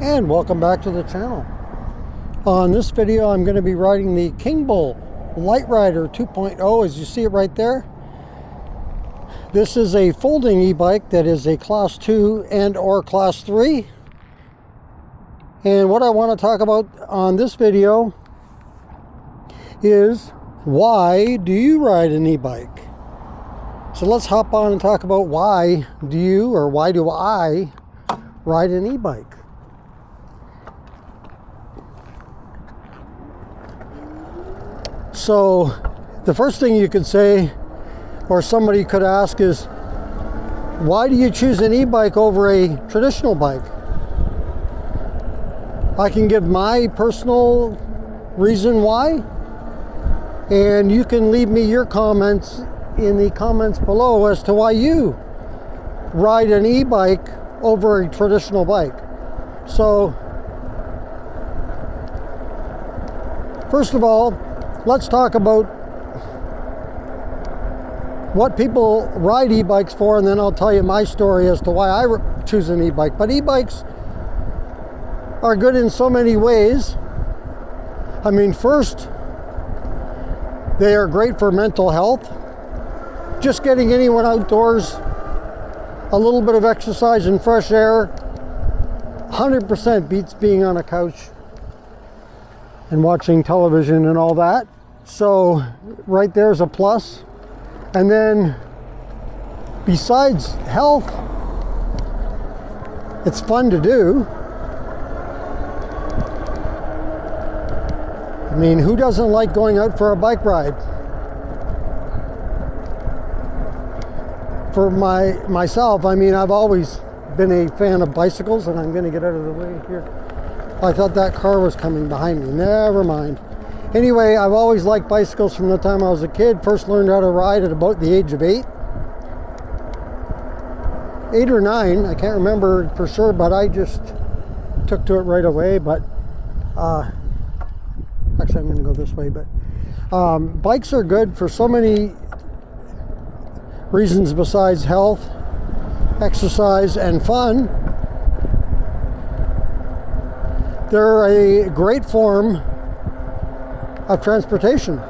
and welcome back to the channel. On this video I'm going to be riding the ENGWE Light Rider 2.0, as you see it right there. This is a folding e-bike that is a class 2 and or class 3. And what I want to talk about on this video is, why do you ride an e-bike? So let's hop on and talk about why do I ride an e-bike. So the first thing you could say, or somebody could ask, is, why do you choose an e-bike over a traditional bike? I can give my personal reason why, and you can leave me your comments in the comments below as to why you ride an e-bike over a traditional bike. So first of all, let's talk about what people ride e-bikes for, and then I'll tell you my story as to why I choose an e-bike. But e-bikes are good in so many ways. I mean, first, they are great for mental health. Just getting anyone outdoors, a little bit of exercise and fresh air, 100% beats being on a couch and watching television and all that. So right there's a plus. And then besides health, it's fun to do. I mean, who doesn't like going out for a bike ride? For myself, I mean, I've always been a fan of bicycles, and I'm going to get out of the way here. I thought that car was coming behind me. Never mind. Anyway, I've always liked bicycles from the time I was a kid. First learned how to ride at about the age of 8. 8 or 9, I can't remember for sure, but I just took to it right away. But actually, I'm going to go this way. But bikes are good for so many reasons besides health, exercise, and fun. They're a great form of transportation.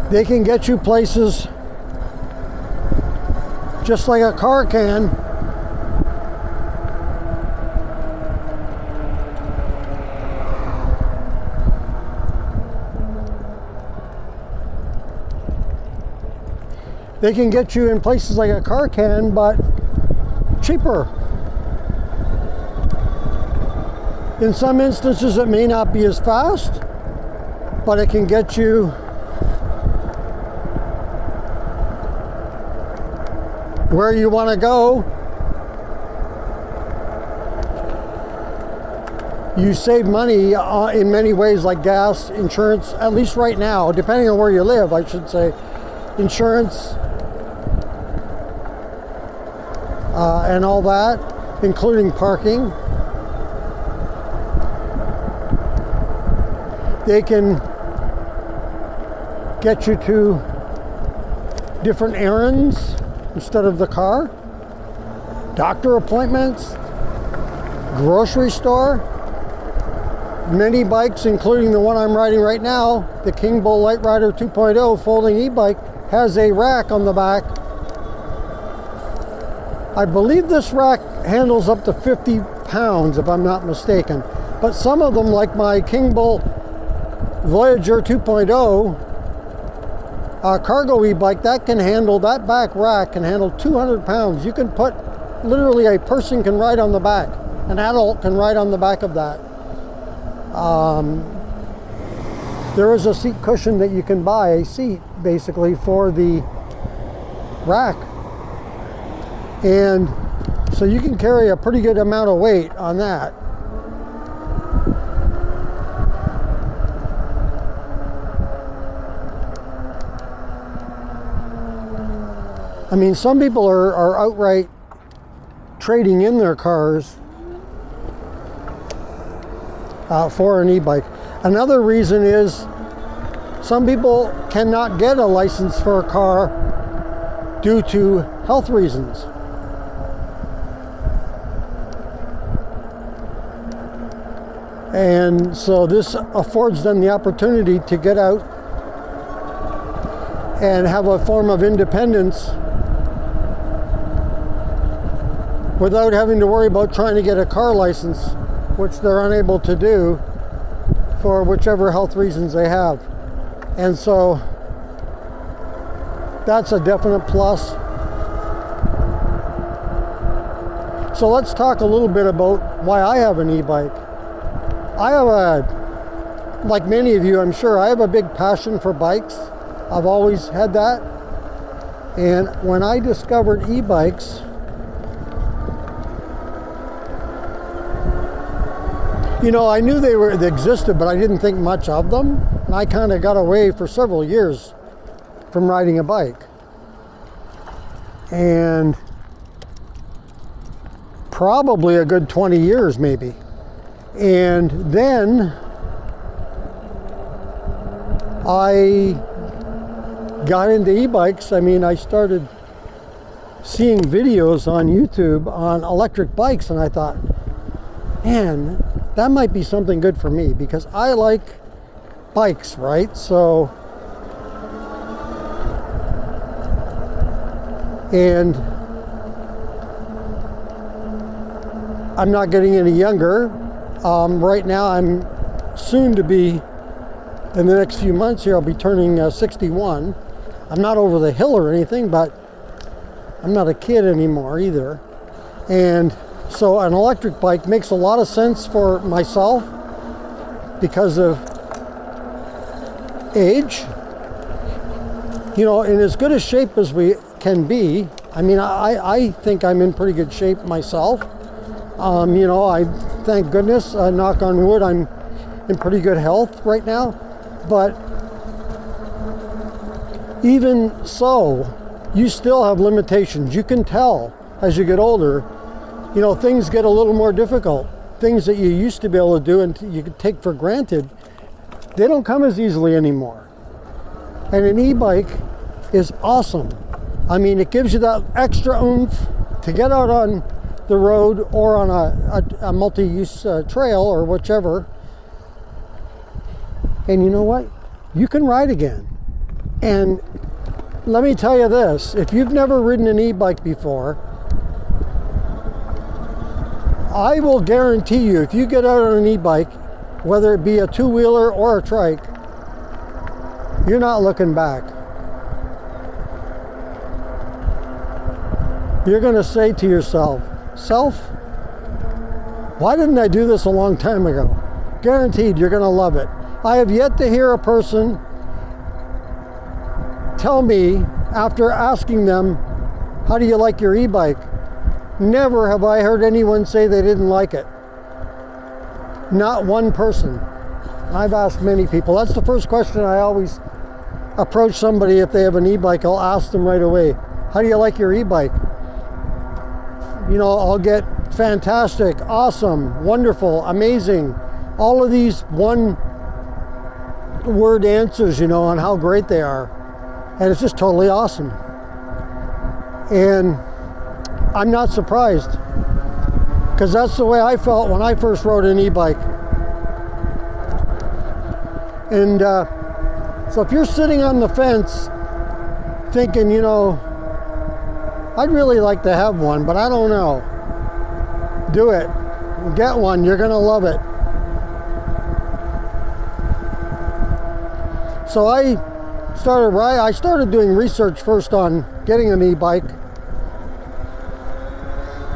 They can get you places just like a car can. They can get you in places like a car can, but cheaper. In some instances, it may not be as fast, but it can get you where you want to go. You save money in many ways, like gas, insurance, at least right now, depending on where you live, I should say. Insurance and all that, including parking. They can get you to different errands instead of the car, doctor appointments, grocery store. Many bikes, including the one I'm riding right now, the ENGWE Light Rider 2.0 folding e-bike, has a rack on the back. I believe this rack handles up to 50 pounds, if I'm not mistaken. But some of them, like my ENGWE Voyager 2.0 cargo e-bike, that back rack can handle 200 pounds. You can put, literally a person can ride on the back. An adult can ride on the back of that. There is a seat cushion that you can buy, a seat basically for the rack. And so you can carry a pretty good amount of weight on that. I mean, some people are outright trading in their cars for an e-bike. Another reason is some people cannot get a license for a car due to health reasons. And so this affords them the opportunity to get out and have a form of independence without having to worry about trying to get a car license, which they're unable to do for whichever health reasons they have. And so that's a definite plus. So let's talk a little bit about why I have an e-bike. I have like many of you, I'm sure, I have a big passion for bikes. I've always had that. And when I discovered e-bikes, you know, I knew they existed, but I didn't think much of them. And I kind of got away for several years from riding a bike. And probably a good 20 years maybe. And then I got into e-bikes. I mean, I started seeing videos on YouTube on electric bikes, and I thought, man, that might be something good for me, because I like bikes, right? So, and I'm not getting any younger. Right now, I'm soon to be, in the next few months here, I'll be turning 61. I'm not over the hill or anything, but I'm not a kid anymore either. And so an electric bike makes a lot of sense for myself because of age. You know, in as good a shape as we can be. I mean, I think I'm in pretty good shape myself. You know, I thank goodness, knock on wood, I'm in pretty good health right now. But even so, you still have limitations. You can tell as you get older, you know, things get a little more difficult. Things that you used to be able to do and you could take for granted, they don't come as easily anymore. And an e-bike is awesome. I mean, it gives you that extra oomph to get out on the road or on a multi-use trail or whichever. And you know what? You can ride again. And let me tell you this, if you've never ridden an e-bike before, I will guarantee you, if you get out on an e-bike, whether it be a two-wheeler or a trike, you're not looking back. You're going to say to yourself, self, why didn't I do this a long time ago? Guaranteed you're going to love it. I have yet to hear a person tell me, after asking them, how do you like your e-bike? Never have I heard anyone say they didn't like it. Not one person. I've asked many people. That's the first question I always approach somebody if they have an e-bike. I'll ask them right away, how do you like your e-bike? You know, I'll get fantastic, awesome, wonderful, amazing. All of these one-word answers, you know, on how great they are. And it's just totally awesome. And I'm not surprised, because that's the way I felt when I first rode an e-bike. And so if you're sitting on the fence thinking, you know, I'd really like to have one, but I don't know, do it. Get one. You're going to love it. So I started doing research first on getting an e-bike.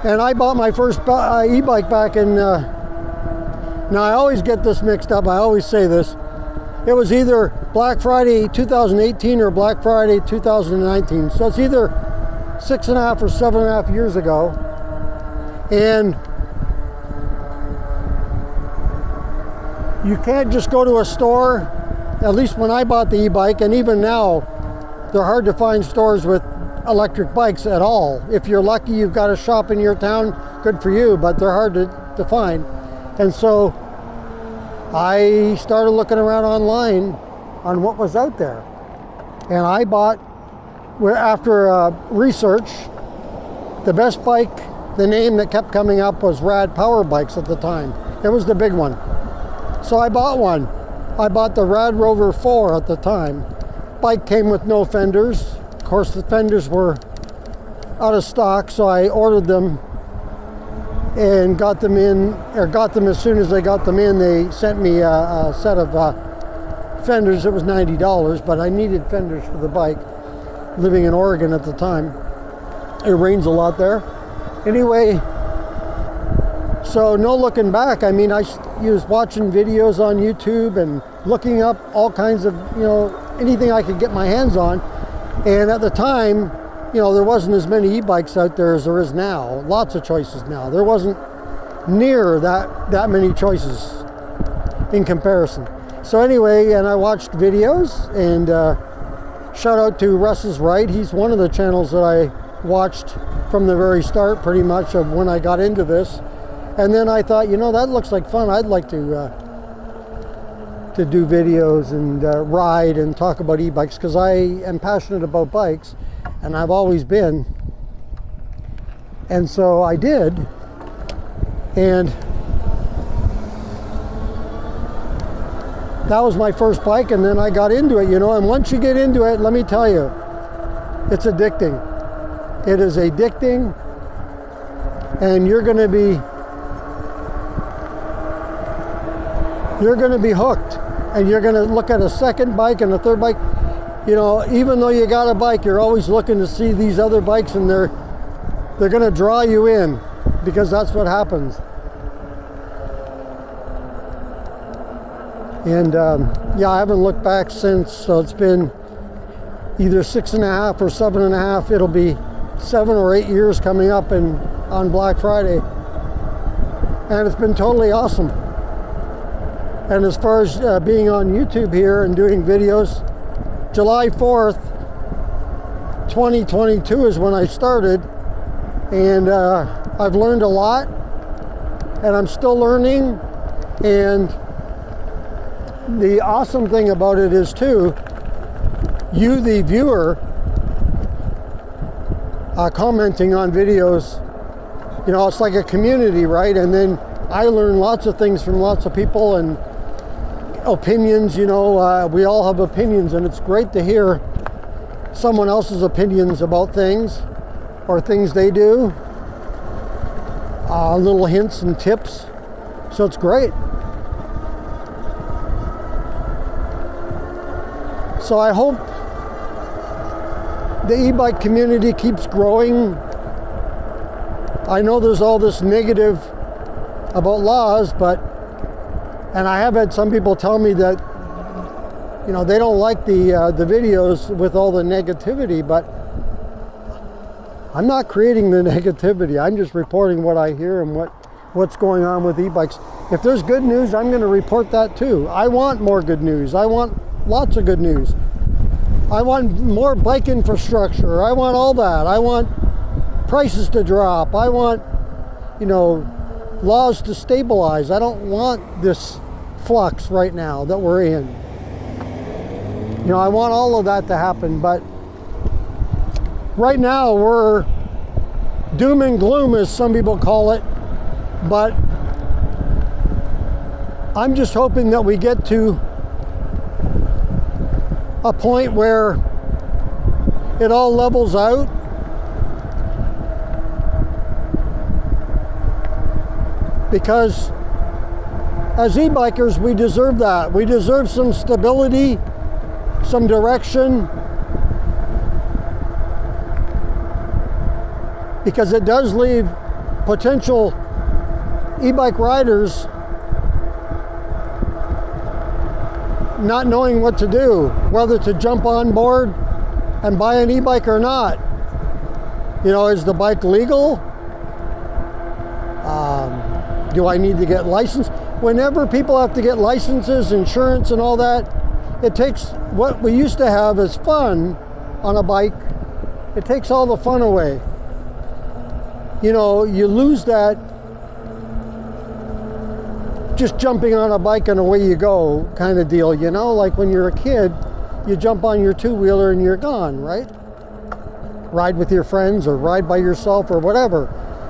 And I bought my first e-bike back in, now I always get this mixed up, I always say this. It was either Black Friday 2018 or Black Friday 2019. So it's either 6.5 or 7.5 years ago. And you can't just go to a store, at least when I bought the e-bike, and even now, they're hard to find stores with electric bikes at all. If you're lucky, you've got a shop in your town, good for you, but they're hard to find. And so I started looking around online on what was out there. And I bought, after research, the best bike, the name that kept coming up was Rad Power Bikes at the time. It was the big one. So I bought one. I bought the Rad Rover 4 at the time. Bike came with no fenders. Of course, the fenders were out of stock, so I ordered them and got them in, or got them as soon as they got them in. They sent me a set of fenders. It was $90, but I needed fenders for the bike, living in Oregon at the time. It rains a lot there. Anyway, so no looking back. I mean, I was watching videos on YouTube and looking up all kinds of, you know, anything I could get my hands on. And at the time, you know, there wasn't as many e-bikes out there as there is now. Lots of choices now. There wasn't near that many choices in comparison. So anyway, and I watched videos, and shout out to Russ is Right. He's one of the channels that I watched from the very start, pretty much, of when I got into this. And then I thought, you know, that looks like fun. I'd like to do videos and ride and talk about e-bikes, because I am passionate about bikes, and I've always been. And so I did. And that was my first bike, and then I got into it, you know. And once you get into it, let me tell you, it's addicting. It is addicting, and you're going to be hooked, and you're going to look at a second bike and a third bike. You know, even though you got a bike, you're always looking to see these other bikes, and they're going to draw you in, because that's what happens. And yeah, I haven't looked back since, so it's been either 6.5 or 7.5. It'll be 7 or 8 years coming up on Black Friday. And it's been totally awesome. And as far as being on YouTube here and doing videos, July 4th, 2022 is when I started. And I've learned a lot, and I'm still learning. And the awesome thing about it is, too, you, the viewer, commenting on videos, you know, it's like a community, right? And then I learn lots of things from lots of people, and opinions, you know, we all have opinions, and it's great to hear someone else's opinions about things, or things they do, little hints and tips. So it's great. So I hope the e-bike community keeps growing. I know there's all this negative about laws, and I have had some people tell me that, you know, they don't like the videos with all the negativity, but I'm not creating the negativity. I'm just reporting what I hear and what's going on with e-bikes. If there's good news, I'm going to report that too. I want more good news. I want lots of good news. I want more bike infrastructure. I want all that. I want prices to drop. I want, you know, laws to stabilize. I don't want this flux right now that we're in. You know, I want all of that to happen, but right now we're doom and gloom, as some people call it, but I'm just hoping that we get to a point where it all levels out, because as e-bikers, we deserve that. We deserve some stability, some direction, because it does leave potential e-bike riders not knowing what to do, whether to jump on board and buy an e-bike or not. You know, is the bike legal? Do I need to get licensed? Whenever people have to get licenses, insurance, and all that, it takes what we used to have as fun on a bike, it takes all the fun away. You know, you lose that just jumping on a bike and away you go kind of deal, you know? Like when you're a kid, you jump on your two-wheeler and you're gone, right? Ride with your friends or ride by yourself or whatever.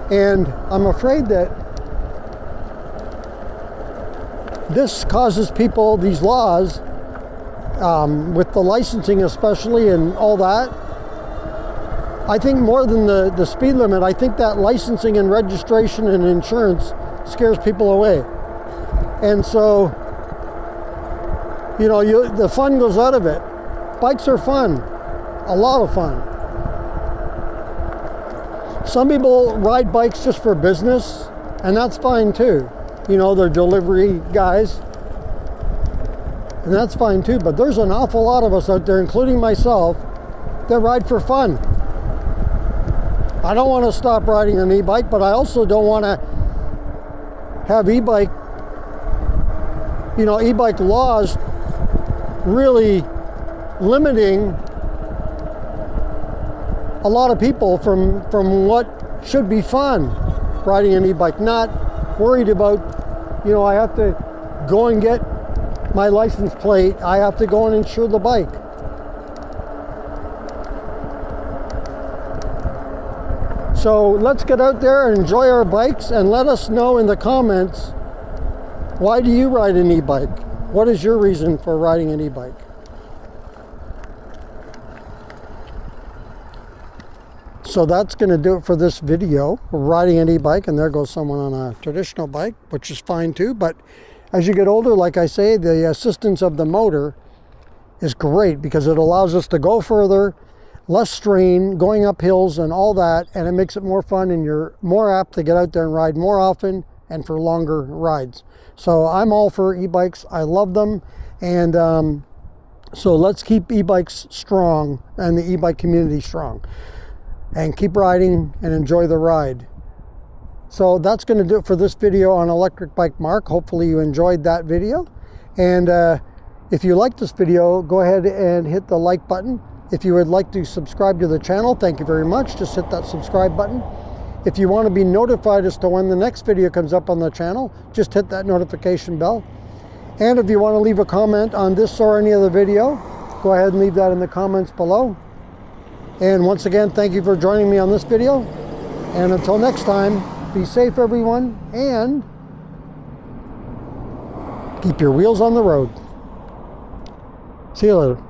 And I'm afraid that this causes people, these laws, with the licensing especially and all that, I think more than the speed limit, I think that licensing and registration and insurance scares people away. And so, you know, the fun goes out of it. Bikes are fun, a lot of fun. Some people ride bikes just for business, and that's fine too. You know, they're delivery guys, and that's fine too. But there's an awful lot of us out there, including myself, that ride for fun. I don't want to stop riding an e-bike, but I also don't want to have e-bike, you know, e-bike laws really limiting a lot of people from what should be fun riding an e-bike. Not worried about, you know, I have to go and get my license plate, I have to go and insure the bike. So let's get out there and enjoy our bikes, and let us know in the comments, why do you ride an e-bike? What is your reason for riding an e-bike? So that's going to do it for this video. We're riding an e-bike, and there goes someone on a traditional bike, which is fine too. But as you get older, like I say, the assistance of the motor is great because it allows us to go further, less strain, going up hills and all that, and it makes it more fun, and you're more apt to get out there and ride more often and for longer rides. So I'm all for e-bikes. I love them, and so let's keep e-bikes strong and the e-bike community strong, and keep riding and enjoy the ride. So that's going to do it for this video on Electric Bike Mark. Hopefully you enjoyed that video, and if you like this video, go ahead and hit the like button. If you would like to subscribe to the channel, thank you very much. Just hit that subscribe button. If you want to be notified as to when the next video comes up on the channel, just hit that notification bell. And if you want to leave a comment on this or any other video, go ahead and leave that in the comments below. And once again, thank you for joining me on this video. And until next time, be safe everyone, and keep your wheels on the road. See you later.